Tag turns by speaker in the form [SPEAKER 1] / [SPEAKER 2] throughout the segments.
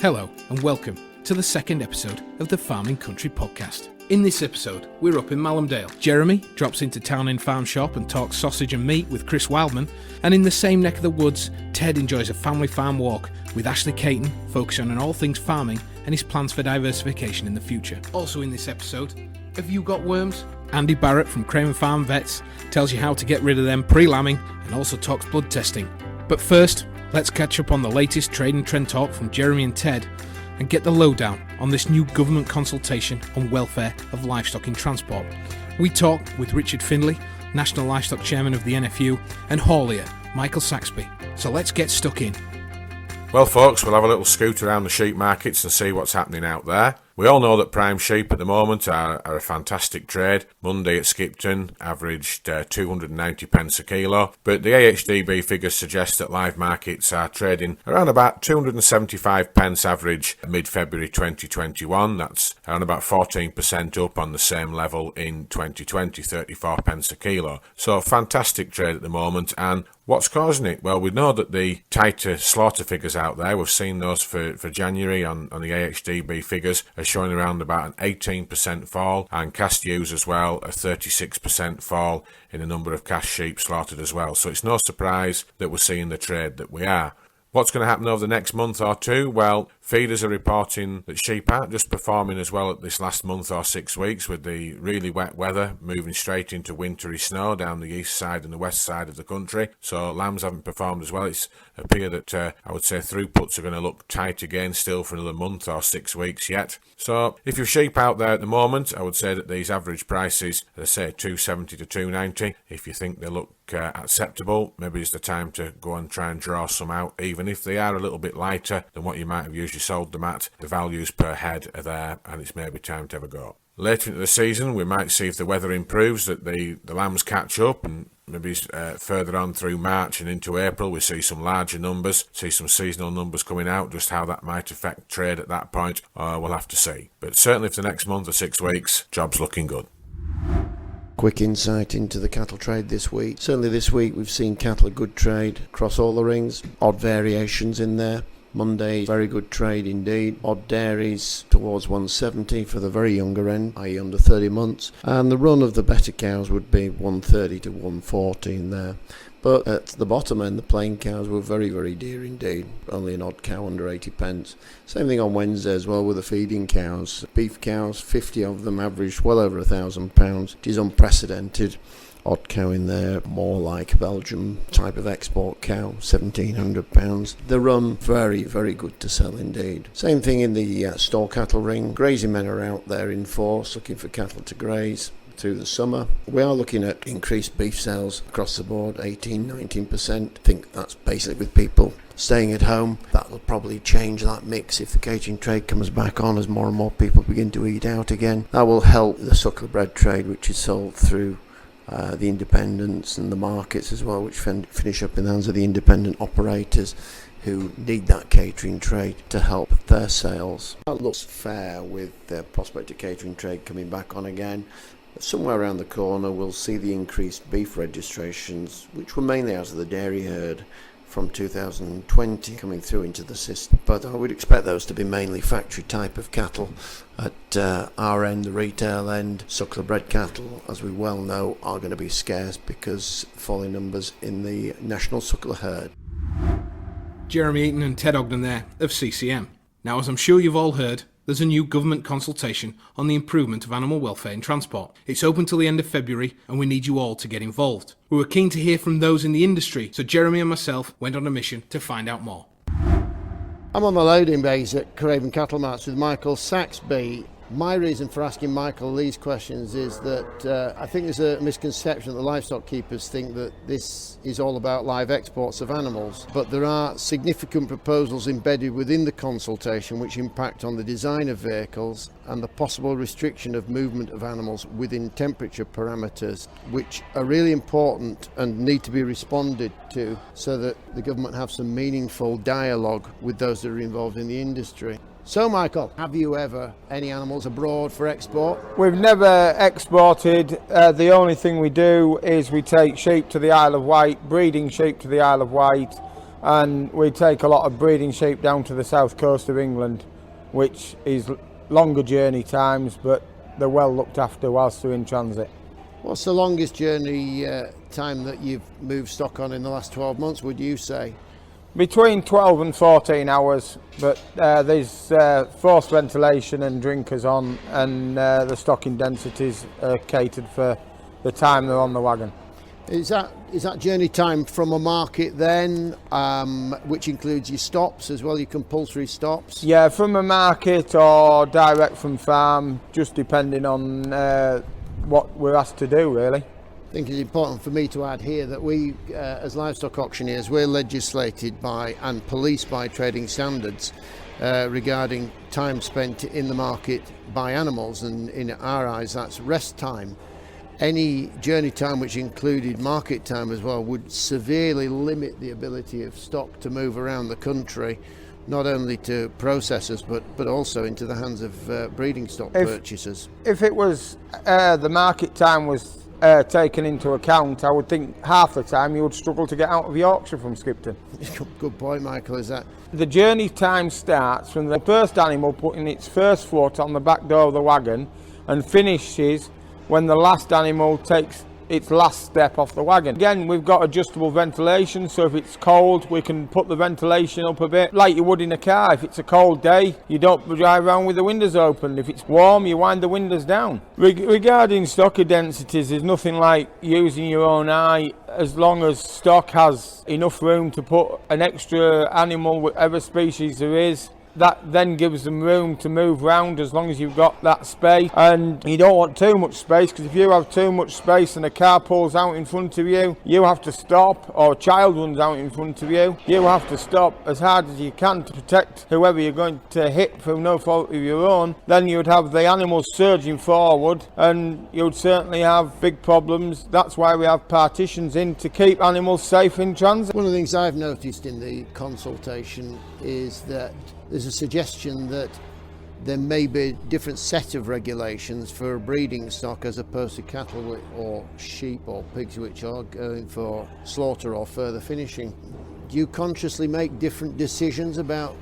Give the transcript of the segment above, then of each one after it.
[SPEAKER 1] Hello and welcome to the second episode of the Farming Country podcast. In this episode, we're up in Malham. Jeremy drops into Town Inn Farm Shop and talks sausage and meat with Chris Wildman, and in the same neck of the woods, Ted enjoys a family farm walk with Ashley Caton, focusing on all things farming and his plans for diversification in the future. Also in this episode, have you got worms? Andy Barrett from Craven Farm Vets tells you how to get rid of them pre-lambing and also talks blood testing. But first, let's catch up on the latest trade and trend talk from Jeremy and Ted and get the lowdown on this new government consultation on welfare of livestock in transport. We talk with Richard Findlay, National Livestock Chairman of the NFU, and Haulier Michael Saxby. So let's get stuck in.
[SPEAKER 2] Well folks, we'll have a little scoot around the sheep markets and see what's happening out there. We all know that prime sheep at the moment are a fantastic trade. Monday at Skipton averaged 290 pence a kilo, but the AHDB figures suggest that live markets are trading around about 275 pence average mid-February 2021. That's around about 14% up on the same level in 2020, 34 pence a kilo. So fantastic trade at the moment. And what's causing it? Well, we know that the tighter slaughter figures out there, we've seen those for January on the AHDB figures, are showing around about an 18% fall, and cast ewes as well, a 36% fall in the number of cast sheep slaughtered as well. So it's no surprise that we're seeing the trade that we are. What's going to happen over the next month or two? Well, feeders are reporting that sheep aren't just performing as well at this last month or 6 weeks with the really wet weather moving straight into wintry snow down the east side and the west side of the country. So lambs haven't performed as well. It's appear that I would say throughputs are going to look tight again still for another month or 6 weeks yet. So if you're sheep out there at the moment, I would say that these average prices, as I say, 270 to 290. If you think they look acceptable, maybe it's the time to go and try and draw some out. Even if they are a little bit lighter than what you might have usually sold them at, the values per head are there and it's maybe time to have a go. Later into the season, we might see if the weather improves that the lambs catch up, and maybe further on through March and into April we see some larger numbers, see some seasonal numbers coming out. Just how that might affect trade at that point, we'll have to see. But certainly for the next month or 6 weeks, job's looking good.
[SPEAKER 3] Quick insight into the cattle trade this week. Certainly this week we've seen cattle a good trade across all the rings, odd variations in there. Monday, very good trade indeed. Odd dairies towards 170 for the very younger end, i.e. under 30 months. And the run of the better cows would be 130 to 140 in there. But at the bottom end, the plain cows were very, very dear indeed. Only an odd cow under 80 pence. Same thing on Wednesday as well with the feeding cows. Beef cows, 50 of them, averaged well over £1,000. It is unprecedented. Odd cow in there, more like a Belgium type of export cow, £1,700. The run, very, very good to sell indeed. Same thing in the store cattle ring. Grazing men are out there in force looking for cattle to graze through the summer. We are looking at increased beef sales across the board, 18-19%. I think that's basically with people staying at home. That will probably change that mix if the catering trade comes back on as more and more people begin to eat out again. That will help the suckler bread trade, which is sold through the independents and the markets as well, which finish up in the hands of the independent operators who need that catering trade to help their sales. That looks fair with the prospect of catering trade coming back on again. Somewhere around the corner we'll see the increased beef registrations, which were mainly out of the dairy herd from 2020 coming through into the system, but I would expect those to be mainly factory type of cattle. At our end, the retail end, suckler bred cattle, as we well know, are going to be scarce because falling numbers in the national suckler herd.
[SPEAKER 1] Jeremy Eaton and Ted Ogden there of CCM. Now, as I'm sure you've all heard, there's a new government consultation on the improvement of animal welfare in transport. It's open till the end of February and we need you all to get involved. We were keen to hear from those in the industry, so Jeremy and myself went on a mission to find out more.
[SPEAKER 3] I'm on the loading bays at Craven Cattle Marts with Michael Saxby. My reason for asking Michael these questions is that I think there's a misconception that livestock keepers think that this is all about live exports of animals, but there are significant proposals embedded within the consultation which impact on the design of vehicles and the possible restriction of movement of animals within temperature parameters, which are really important and need to be responded to so that the government have some meaningful dialogue with those that are involved in the industry. So Michael, have you ever any animals abroad for export?
[SPEAKER 4] We've never exported. The only thing we do is we take sheep to the Isle of Wight, breeding sheep to the Isle of Wight, and we take a lot of breeding sheep down to the south coast of England, which is longer journey times, but they're well looked after whilst they're in transit.
[SPEAKER 3] What's the longest journey time that you've moved stock on in the last 12 months, would you say?
[SPEAKER 4] Between 12 and 14 hours, but there's forced ventilation and drinkers on, and the stocking densities are catered for the time they're on the wagon.
[SPEAKER 3] Is that journey time from a market then, which includes your stops as well, your compulsory stops?
[SPEAKER 4] Yeah, from a market or direct from farm, just depending on what we're asked to do, really.
[SPEAKER 3] I think it's important for me to add here that we, as livestock auctioneers, we're legislated by and policed by trading standards regarding time spent in the market by animals, and in our eyes that's rest time. Any journey time which included market time as well would severely limit the ability of stock to move around the country, not only to processors but also into the hands of breeding stock purchasers. If
[SPEAKER 4] it was the market time was taken into account, I would think half the time you would struggle to get out of Yorkshire from Skipton.
[SPEAKER 3] Good point, Michael, is that?
[SPEAKER 4] The journey time starts from the first animal putting its first foot on the back door of the wagon and finishes when the last animal takes its last step off the wagon. Again, we've got adjustable ventilation, so if it's cold we can put the ventilation up a bit, like you would in a car. If it's a cold day, you don't drive around with the windows open. If it's warm, you wind the windows down. Regarding stocker densities, there's nothing like using your own eye. As long as stock has enough room to put an extra animal, whatever species there is, that then gives them room to move round, as long as you've got that space. And you don't want too much space, because if you have too much space and a car pulls out in front of you, you have to stop, or a child runs out in front of you, you have to stop as hard as you can to protect whoever you're going to hit through no fault of your own. Then you'd have the animals surging forward and you'd certainly have big problems. That's why we have partitions in, to keep animals safe in transit.
[SPEAKER 3] One of the things I've noticed in the consultation is that there's a suggestion that there may be a different set of regulations for breeding stock as opposed to cattle or sheep or pigs which are going for slaughter or further finishing. Do you consciously make different decisions about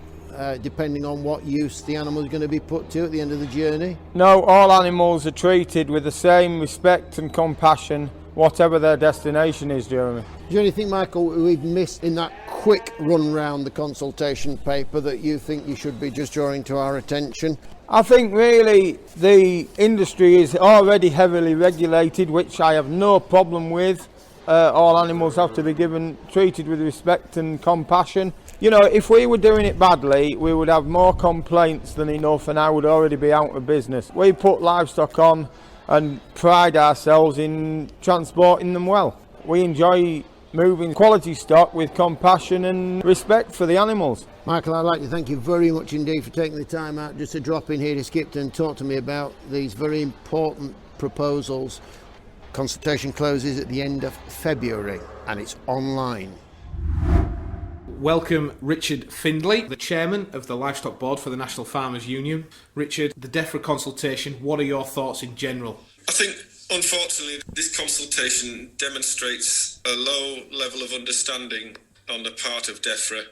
[SPEAKER 3] depending on what use the animal is going to be put to at the end of the journey?
[SPEAKER 4] No, all animals are treated with the same respect and compassion, whatever their destination is, Jeremy.
[SPEAKER 3] Do you think, Michael, we've missed in that quick run round the consultation paper that you think you should be just drawing to our attention?
[SPEAKER 4] I think really the industry is already heavily regulated, which I have no problem with. All animals have to be treated with respect and compassion. You know, if we were doing it badly, we would have more complaints than enough, and I would already be out of business. We put livestock on and pride ourselves in transporting them well. We enjoy moving quality stock with compassion and respect for the animals.
[SPEAKER 3] Michael, I'd like to thank you very much indeed for taking the time out just to drop in here to Skipton and talk to me about these very important proposals. Consultation closes at the end of February and it's online.
[SPEAKER 1] Welcome Richard Findlay, the Chairman of the Livestock Board for the National Farmers Union. Richard, the DEFRA consultation, what are your thoughts in general?
[SPEAKER 5] I think, unfortunately, this consultation demonstrates a low level of understanding on the part of DEFRA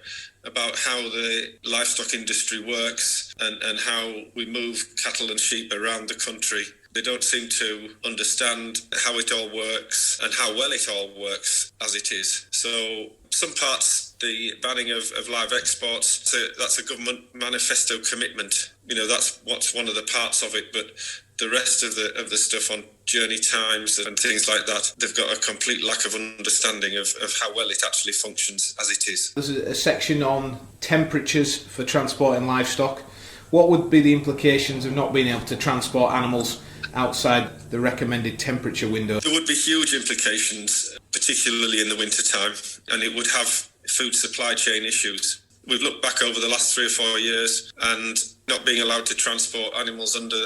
[SPEAKER 5] about how the livestock industry works and how we move cattle and sheep around the country. They don't seem to understand how it all works and how well it all works as it is. So some parts, the banning of live exports, that's a government manifesto commitment. You know, that's what's one of the parts of it, but the rest of the stuff on journey times and things like that, they've got a complete lack of understanding of how well it actually functions as it is.
[SPEAKER 1] There's a section on temperatures for transporting livestock. What would be the implications of not being able to transport animals outside the recommended temperature window?
[SPEAKER 5] There would be huge implications, particularly in the winter time, and it would have food supply chain issues. We've looked back over the last 3 or 4 years, and Not being allowed to transport animals under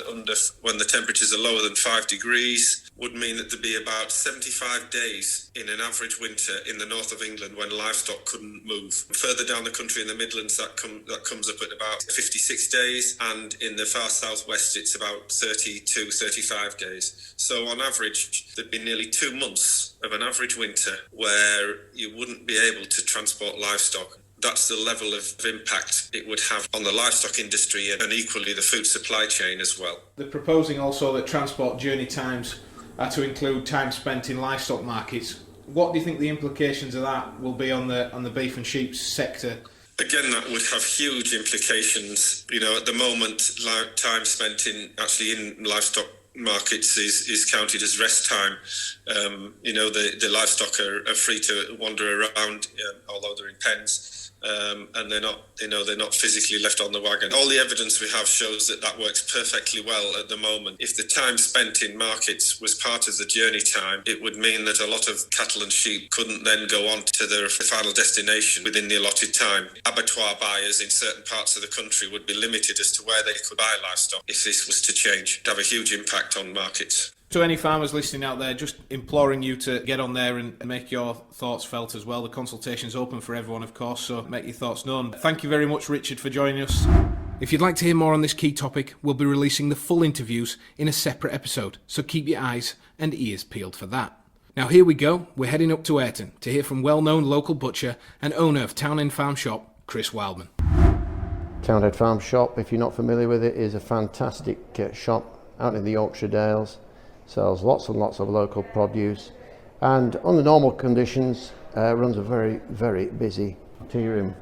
[SPEAKER 5] when the temperatures are lower than 5 degrees would mean that there'd be about 75 days in an average winter in the north of England when livestock couldn't move. Further down the country in the Midlands, that comes up at about 56 days, and in the far southwest it's about 32, 35 days. So on average, there'd be nearly 2 months of an average winter where you wouldn't be able to transport livestock. That's the level of impact it would have on the livestock industry and equally the food supply chain as well.
[SPEAKER 1] They're proposing also that transport journey times are to include time spent in livestock markets. What do you think the implications of that will be on the beef and sheep sector?
[SPEAKER 5] Again, that would have huge implications. You know, at the moment, time spent in livestock markets is counted as rest time. The livestock are free to wander around, although they're in pens. And they're not physically left on the wagon. All the evidence we have shows that works perfectly well at the moment. If the time spent in markets was part of the journey time, it would mean that a lot of cattle and sheep couldn't then go on to their final destination within the allotted time. Abattoir buyers in certain parts of the country would be limited as to where they could buy livestock if this was to change. It'd have a huge impact on markets.
[SPEAKER 1] To any farmers listening out there, just imploring you to get on there and make your thoughts felt as well. The consultation is open for everyone, of course, so make your thoughts known. Thank you very much, Richard, for joining us. If you'd like to hear more on this key topic, we'll be releasing the full interviews in a separate episode, so keep your eyes and ears peeled for that. Now here we go, we're heading up to Eaton to hear from well-known local butcher and owner of Town End Farm Shop, Chris Wildman.
[SPEAKER 3] Town End Farm Shop, if you're not familiar with it, is a fantastic shop out in the Yorkshire Dales. Sells lots and lots of local produce, and under normal conditions runs a very, very busy tea room.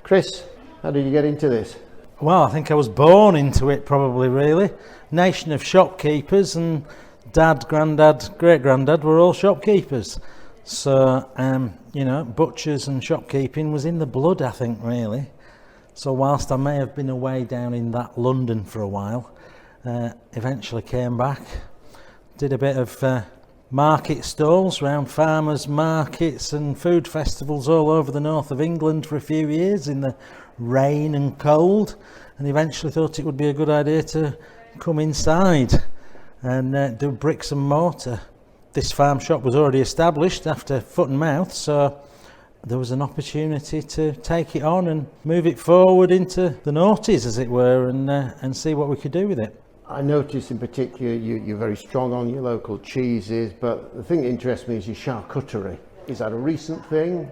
[SPEAKER 3] Chris, how did you get into this?
[SPEAKER 6] Well, I think I was born into it, probably, really. Nation of shopkeepers, and dad, granddad, great-granddad were all shopkeepers. So, butchers and shopkeeping was in the blood, I think, really. So whilst I may have been away down in that London for a while, eventually came back. Did a bit of market stalls around farmers' markets and food festivals all over the north of England for a few years in the rain and cold, and eventually thought it would be a good idea to come inside and do bricks and mortar. This farm shop was already established after foot and mouth, so there was an opportunity to take it on and move it forward into the noughties, as it were, and see what we could do with it.
[SPEAKER 3] I noticed in particular you're very strong on your local cheeses, but the thing that interests me is your charcuterie. Is that a recent thing?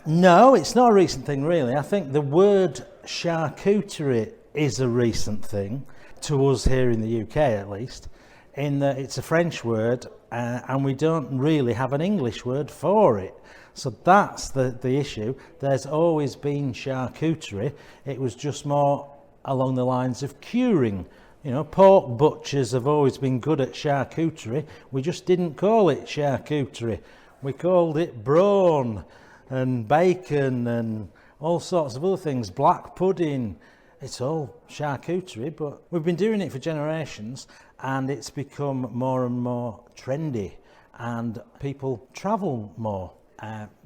[SPEAKER 6] No, it's not a recent thing, really. I think the word charcuterie is a recent thing, to us here in the UK at least, in that it's a French word and we don't really have an English word for it. So that's the issue. There's always been charcuterie. It was just more along the lines of curing. You know, pork butchers have always been good at charcuterie. We just didn't call it charcuterie. We called it brawn and bacon and all sorts of other things, black pudding. It's all charcuterie, but we've been doing it for generations, and it's become more and more trendy, and people travel more.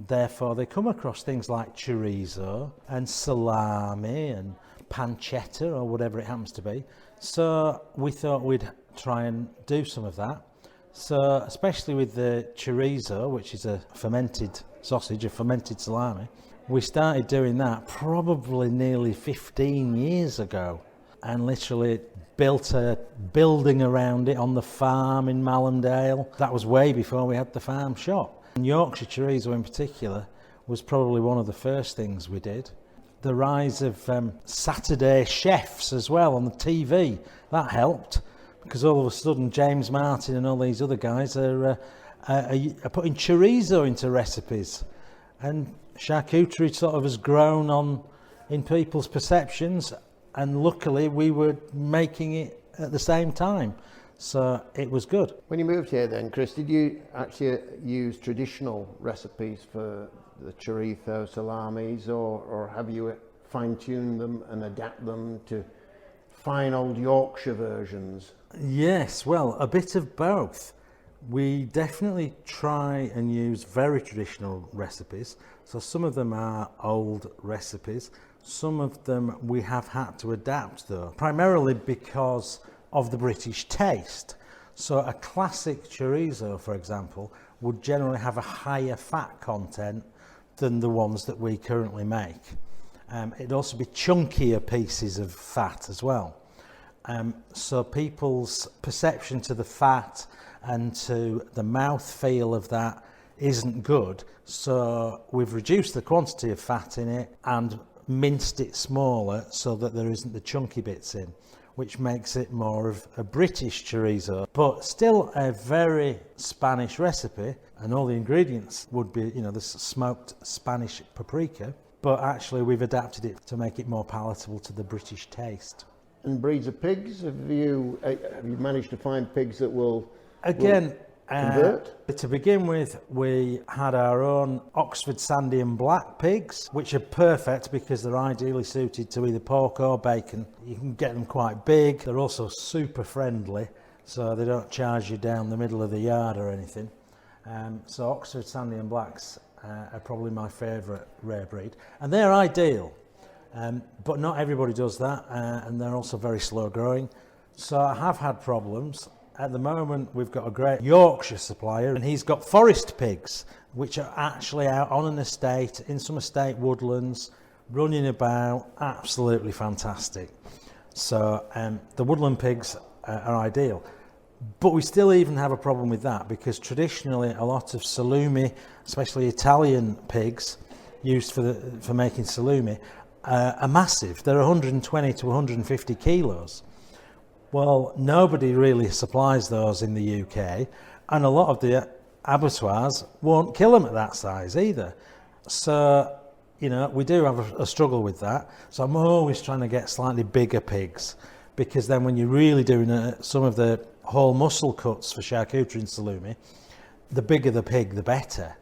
[SPEAKER 6] Therefore, they come across things like chorizo and salami and pancetta or whatever it happens to be. So we thought we'd try and do some of that. So especially with the chorizo, which is a fermented sausage, a fermented salami, we started doing that probably nearly 15 years ago, and literally built a building around it on the farm in Malham. That was way before we had the farm shop. And Yorkshire chorizo in particular was probably one of the first things we did. The rise of Saturday chefs as well on the TV, that helped, because all of a sudden James Martin and all these other guys are putting chorizo into recipes, and charcuterie sort of has grown in people's perceptions, and luckily we were making it at the same time, so it was good.
[SPEAKER 3] When you moved here then, Chris, did you actually use traditional recipes for the chorizo salamis, or have you fine-tuned them and adapt them to fine old Yorkshire versions?
[SPEAKER 6] Yes, well, a bit of both. We definitely try and use very traditional recipes. So some of them are old recipes. Some of them we have had to adapt though, primarily because of the British taste. So a classic chorizo, for example, would generally have a higher fat content than the ones that we currently make. It'd also be chunkier pieces of fat as well. So people's perception to the fat and to the mouthfeel of that isn't good. So we've reduced the quantity of fat in it and minced it smaller so that there isn't the chunky bits in, which makes it more of a British chorizo, but still a very Spanish recipe. And all the ingredients would be, the smoked Spanish paprika, but actually we've adapted it to make it more palatable to the British taste.
[SPEAKER 3] And breeds of pigs, have you managed to find pigs that will convert?
[SPEAKER 6] To begin with, we had our own Oxford Sandy and Black pigs, which are perfect because they're ideally suited to either pork or bacon. You can get them quite big. They're also super friendly, so they don't charge you down the middle of the yard or anything. So Oxford Sandy and Blacks are probably my favourite rare breed, and they're ideal. But not everybody does that, and they're also very slow growing. So I have had problems. At the moment, we've got a great Yorkshire supplier, and he's got forest pigs, which are actually out on an estate, in some estate woodlands, running about, absolutely fantastic. So the woodland pigs are ideal. But we still even have a problem with that, because traditionally a lot of salumi, especially Italian pigs, used for making salumi, are massive. They're 120 to 150 kilos. Well, nobody really supplies those in the UK, and a lot of the abattoirs won't kill them at that size either. So, we do have a struggle with that. So I'm always trying to get slightly bigger pigs, because then when you're really doing some of the whole muscle cuts for charcuterie and salumi, the bigger the pig, the better.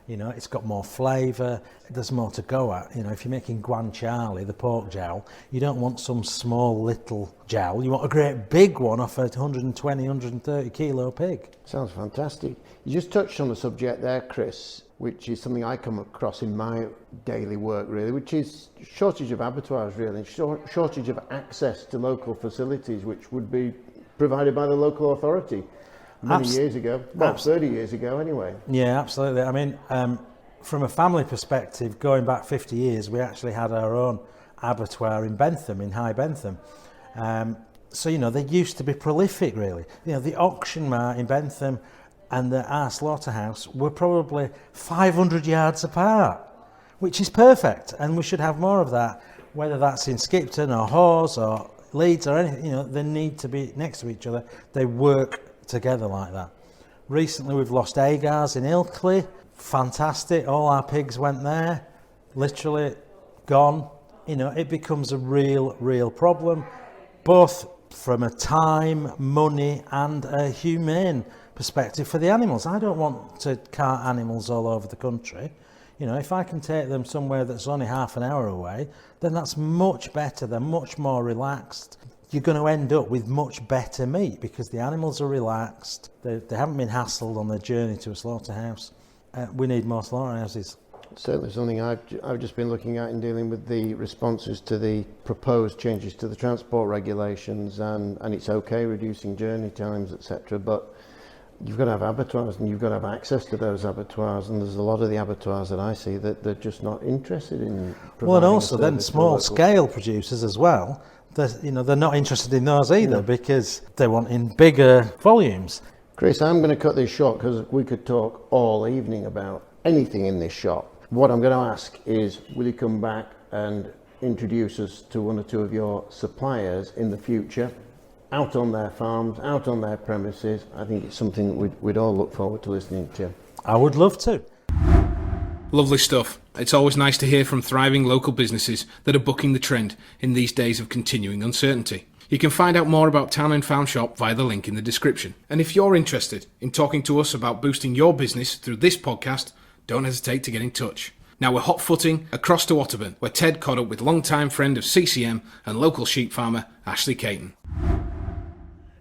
[SPEAKER 6] It's got more flavour, there's more to go at. If you're making guanciale, the pork jowl, you don't want some small little jowl, you want a great big one off a 120, 130 kilo pig.
[SPEAKER 3] Sounds fantastic. You just touched on the subject there, Chris, which is something I come across in my daily work really, which is shortage of abattoirs really, shortage of access to local facilities which would be provided by the local authority. Many years ago, about 30 years ago anyway. Yeah,
[SPEAKER 6] absolutely. I mean, from a family perspective, going back 50 years, we actually had our own abattoir in Bentham, in High Bentham. So, they used to be prolific, really. The auction mart in Bentham and our slaughterhouse were probably 500 yards apart, which is perfect. And we should have more of that, whether that's in Skipton or Hawes or Leeds or anything. They need to be next to each other. They work together like that. Recently we've lost Agars in Ilkley. Fantastic, all our pigs went there, literally gone. It becomes a real problem, both from a time, money and a humane perspective for the animals. I don't want to cart animals all over the country. If I can take them somewhere that's only half an hour away, then that's much better. They're much more relaxed. You're going to end up with much better meat because the animals are relaxed. They haven't been hassled on their journey to a slaughterhouse. We need more slaughterhouses.
[SPEAKER 3] Certainly something I've just been looking at in dealing with the responses to the proposed changes to the transport regulations, and it's okay reducing journey times, etc. But you've got to have abattoirs and you've got to have access to those abattoirs, and there's a lot of the abattoirs that I see that they're just not interested in providing.
[SPEAKER 6] Well, and also then small scale producers as well. They're not interested in those either because they want in bigger volumes.
[SPEAKER 3] Chris, I'm going to cut this short because we could talk all evening about anything in this shop. What I'm going to ask is, will you come back and introduce us to one or two of your suppliers in the future, out on their farms, out on their premises? I think it's something that we'd all look forward to listening to.
[SPEAKER 6] I would love to.
[SPEAKER 1] Lovely stuff. It's always nice to hear from thriving local businesses that are bucking the trend in these days of continuing uncertainty. You can find out more about Town and Farm Shop via the link in the description. And if you're interested in talking to us about boosting your business through this podcast, don't hesitate to get in touch. Now we're hot-footing across to Otterburn, where Ted caught up with long-time friend of CCM and local sheep farmer Ashley Caton.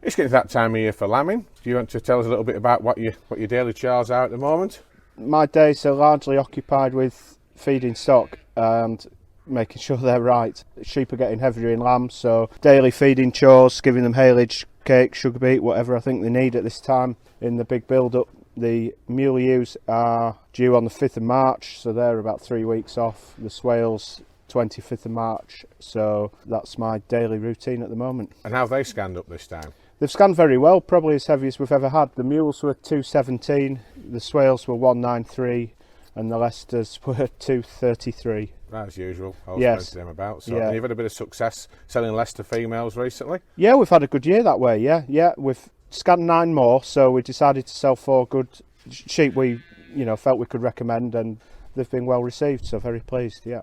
[SPEAKER 2] It's getting to that time of year for lambing. Do you want to tell us a little bit about what your daily chores are at the moment?
[SPEAKER 7] My days are largely occupied with feeding stock and making sure they're right. Sheep are getting heavier in lambs, so daily feeding chores, giving them haylage, cake, sugar beet, whatever I think they need at this time in the big build-up. The mule ewes are due on the 5th of March, so they're about 3 weeks off. The swales 25th of March, so that's my daily routine at the moment.
[SPEAKER 2] And how have they scanned up this time?
[SPEAKER 7] They've scanned very well, probably as heavy as we've ever had. The mules were 217, the swales were 193, and the Leicesters were 233.
[SPEAKER 2] Right, as usual, I was
[SPEAKER 7] Yes.
[SPEAKER 2] them about. So
[SPEAKER 7] Yeah.
[SPEAKER 2] You've had a bit of success selling Leicester females recently?
[SPEAKER 7] Yeah, we've had a good year that way, yeah. We've scanned 9 more, so we decided to sell 4 good sheep we felt we could recommend, and they've been well received, so very pleased, yeah.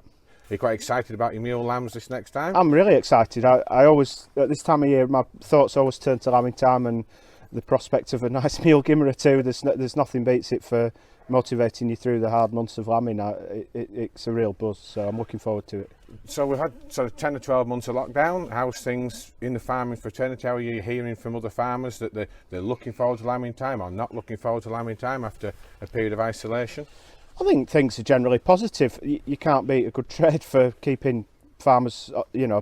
[SPEAKER 2] Are you quite excited about your mule lambs this next time?
[SPEAKER 7] I'm really excited. I always, at this time of year, my thoughts always turn to lambing time and the prospect of a nice mule gimmer or two. There's nothing beats it for motivating you through the hard months of lambing. It's a real buzz, so I'm looking forward to it.
[SPEAKER 2] So we've had sort of 10 or 12 months of lockdown. How's things in the farming fraternity? How are you hearing from other farmers that they're looking forward to lambing time or not looking forward to lambing time after a period of isolation?
[SPEAKER 7] I think things are generally positive. You can't beat a good trade for keeping farmers,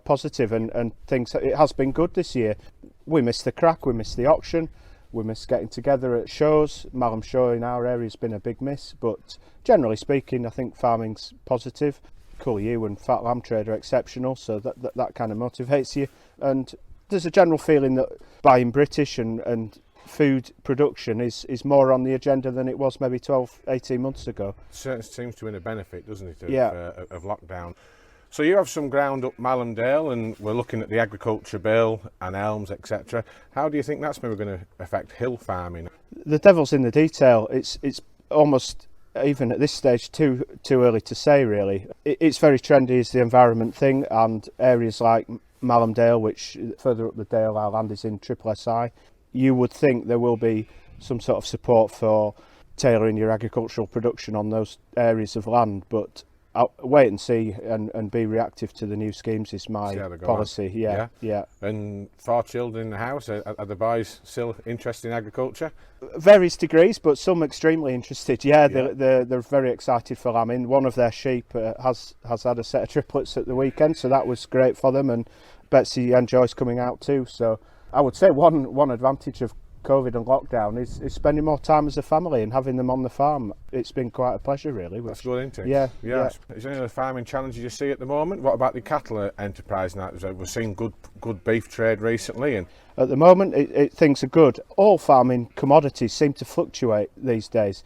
[SPEAKER 7] positive, and things. It has been good this year. We missed the crack, we missed the auction, we missed getting together at shows. Malham show in our area has been a big miss, but generally speaking, I think farming's positive. Cull ewe and fat lamb trade are exceptional, so that kind of motivates you. And there's a general feeling that buying British and food production is more on the agenda than it was maybe 12-18 months ago.
[SPEAKER 2] It certainly seems to be a benefit, doesn't it, of lockdown. So you have some ground up Malham Dale, and we're looking at the agriculture bill and elms, etc. How do you think that's maybe going to affect hill farming?
[SPEAKER 7] The devil's in the detail. It's almost, even at this stage, too early to say really. It's very trendy as the environment thing, and areas like Malham Dale, which further up the dale our land is in Triple SI, you would think there will be some sort of support for tailoring your agricultural production on those areas of land, but I'll wait and see and be reactive to the new schemes is my policy. Yeah.
[SPEAKER 2] And 4 children in the house, are the boys still interested in agriculture?
[SPEAKER 7] Various degrees, but some extremely interested. They're very excited for lambing. One of their sheep has had a set of triplets at the weekend, so that was great for them, and Betsy enjoys coming out too. So I would say one advantage of COVID and lockdown is spending more time as a family and having them on the farm. It's been quite a pleasure really.
[SPEAKER 2] That's good, isn't it?
[SPEAKER 7] Yeah.
[SPEAKER 2] Is there any other farming challenges you see at the moment? What about the cattle enterprise now? We've seen good beef trade recently, and
[SPEAKER 7] at the moment things are good. All farming commodities seem to fluctuate these days.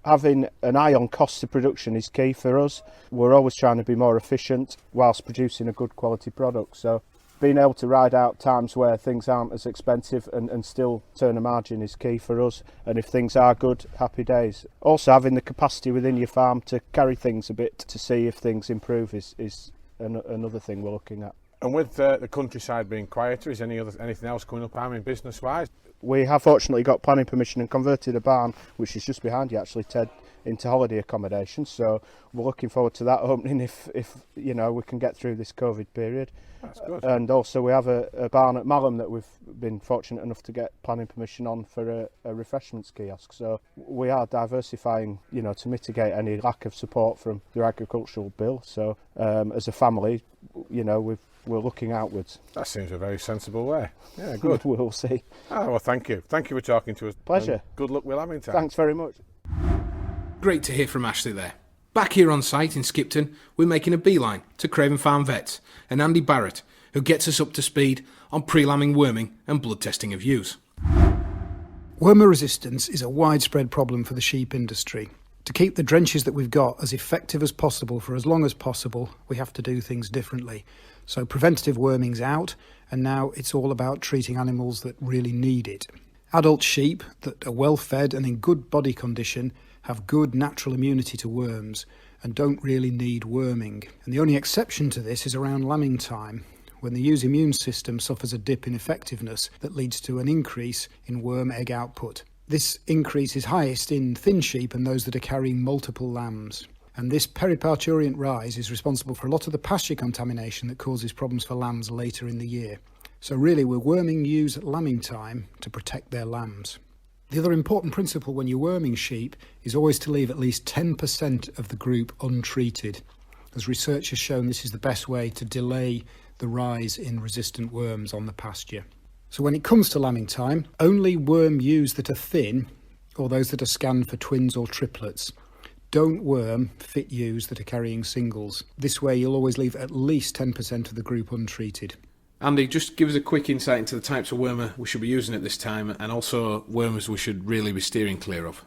[SPEAKER 7] Having an eye on cost of production is key for us. We're always trying to be more efficient whilst producing a good quality product, so being able to ride out times where things aren't as expensive and still turn a margin is key for us. And if things are good, happy days. Also having the capacity within your farm to carry things a bit to see if things improve is another thing we're looking at.
[SPEAKER 2] And with the countryside being quieter, is anything else coming up, business wise?
[SPEAKER 7] We have fortunately got planning permission and converted a barn, which is just behind you actually, Ted, into holiday accommodation, so we're looking forward to that opening if we can get through this COVID period.
[SPEAKER 2] That's good.
[SPEAKER 7] And also we have a barn at Malham that we've been fortunate enough to get planning permission on for a refreshments kiosk, so we are diversifying to mitigate any lack of support from the agricultural bill. So as a family we're looking outwards.
[SPEAKER 2] That seems a very sensible way. Yeah, good.
[SPEAKER 7] We'll see.
[SPEAKER 2] Well, thank you for talking to us.
[SPEAKER 7] Pleasure.
[SPEAKER 2] And good luck with lambing time.
[SPEAKER 7] Thanks very much.
[SPEAKER 1] Great to hear from Ashley there. Back here on site in Skipton, we're making a beeline to Craven Farm Vets and Andy Barrett, who gets us up to speed on pre-lambing worming and blood testing of ewes.
[SPEAKER 8] Wormer resistance is a widespread problem for the sheep industry. To keep the drenches that we've got as effective as possible for as long as possible, we have to do things differently. So preventative worming's out, and now it's all about treating animals that really need it. Adult sheep that are well fed and in good body condition have good natural immunity to worms and don't really need worming. And the only exception to this is around lambing time, when the ewe's immune system suffers a dip in effectiveness that leads to an increase in worm egg output. This increase is highest in thin sheep and those that are carrying multiple lambs. And this periparturient rise is responsible for a lot of the pasture contamination that causes problems for lambs later in the year. So really we're worming ewes at lambing time to protect their lambs. The other important principle when you're worming sheep is always to leave at least 10% of the group untreated. As research has shown, this is the best way to delay the rise in resistant worms on the pasture. So when it comes to lambing time, only worm ewes that are thin or those that are scanned for twins or triplets. Don't worm fit ewes that are carrying singles. This way you'll always leave at least 10% of the group untreated.
[SPEAKER 1] Andy, just give us a quick insight into the types of wormer we should be using at this time, and also wormers we should really be steering clear of.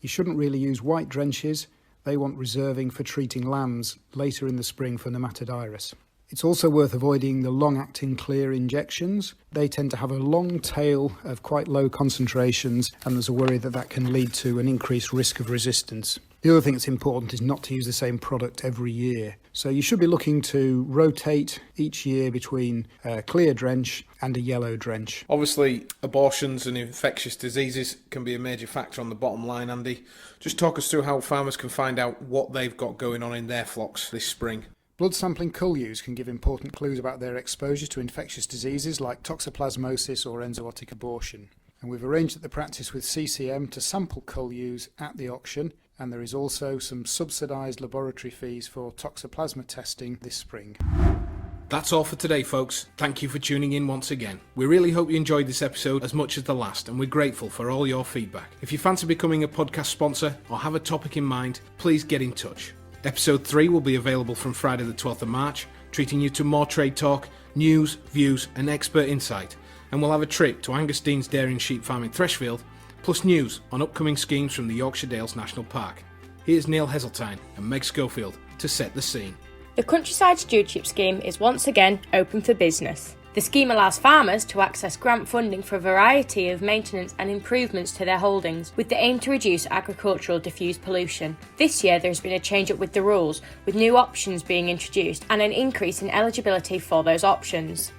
[SPEAKER 8] You shouldn't really use white drenches. They want reserving for treating lambs later in the spring for nematodirus. It's also worth avoiding the long-acting clear injections. They tend to have a long tail of quite low concentrations, and there's a worry that that can lead to an increased risk of resistance. The other thing that's important is not to use the same product every year. So you should be looking to rotate each year between a clear drench and a yellow drench.
[SPEAKER 1] Obviously, abortions and infectious diseases can be a major factor on the bottom line, Andy. Just talk us through how farmers can find out what they've got going on in their flocks this spring.
[SPEAKER 8] Blood sampling cull ewes can give important clues about their exposure to infectious diseases like toxoplasmosis or enzootic abortion. And we've arranged at the practice with CCM to sample cull ewes at the auction, and there is also some subsidised laboratory fees for toxoplasma testing this spring.
[SPEAKER 1] That's all for today, folks. Thank you for tuning in once again. We really hope you enjoyed this episode as much as the last, and we're grateful for all your feedback. If you fancy becoming a podcast sponsor or have a topic in mind, please get in touch. Episode 3 will be available from Friday the 12th of March, treating you to more trade talk, news, views and expert insight. And we'll have a trip to Angus Dean's Dairy and Sheep Farm in Thrushfield, plus news on upcoming schemes from the Yorkshire Dales National Park. Here's Neil Heseltine and Meg Schofield to set the scene.
[SPEAKER 9] The Countryside Stewardship Scheme is once again open for business. The scheme allows farmers to access grant funding for a variety of maintenance and improvements to their holdings, with the aim to reduce agricultural diffuse pollution. This year there has been a change up with the rules, with new options being introduced and an increase in eligibility for those options.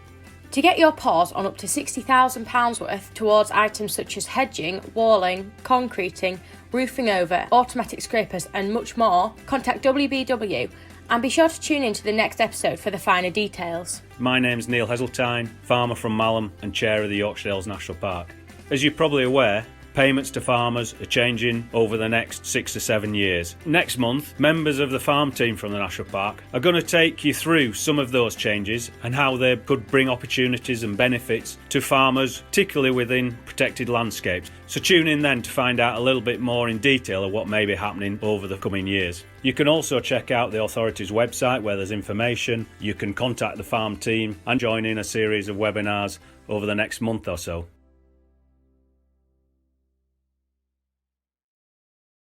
[SPEAKER 9] To get your paws on up to £60,000 worth towards items such as hedging, walling, concreting, roofing over, automatic scrapers and much more, contact WBW and be sure to tune in to the next episode for the finer details.
[SPEAKER 10] My name's Neil Heseltine, farmer from Malham and chair of the Yorkshire Dales National Park. As you're probably aware, payments to farmers are changing over the next 6 to 7 years. Next month, members of the farm team from the National Park are going to take you through some of those changes and how they could bring opportunities and benefits to farmers, particularly within protected landscapes. So tune in then to find out a little bit more in detail of what may be happening over the coming years. You can also check out the authority's website where there's information. You can contact the farm team and join in a series of webinars over the next month or so.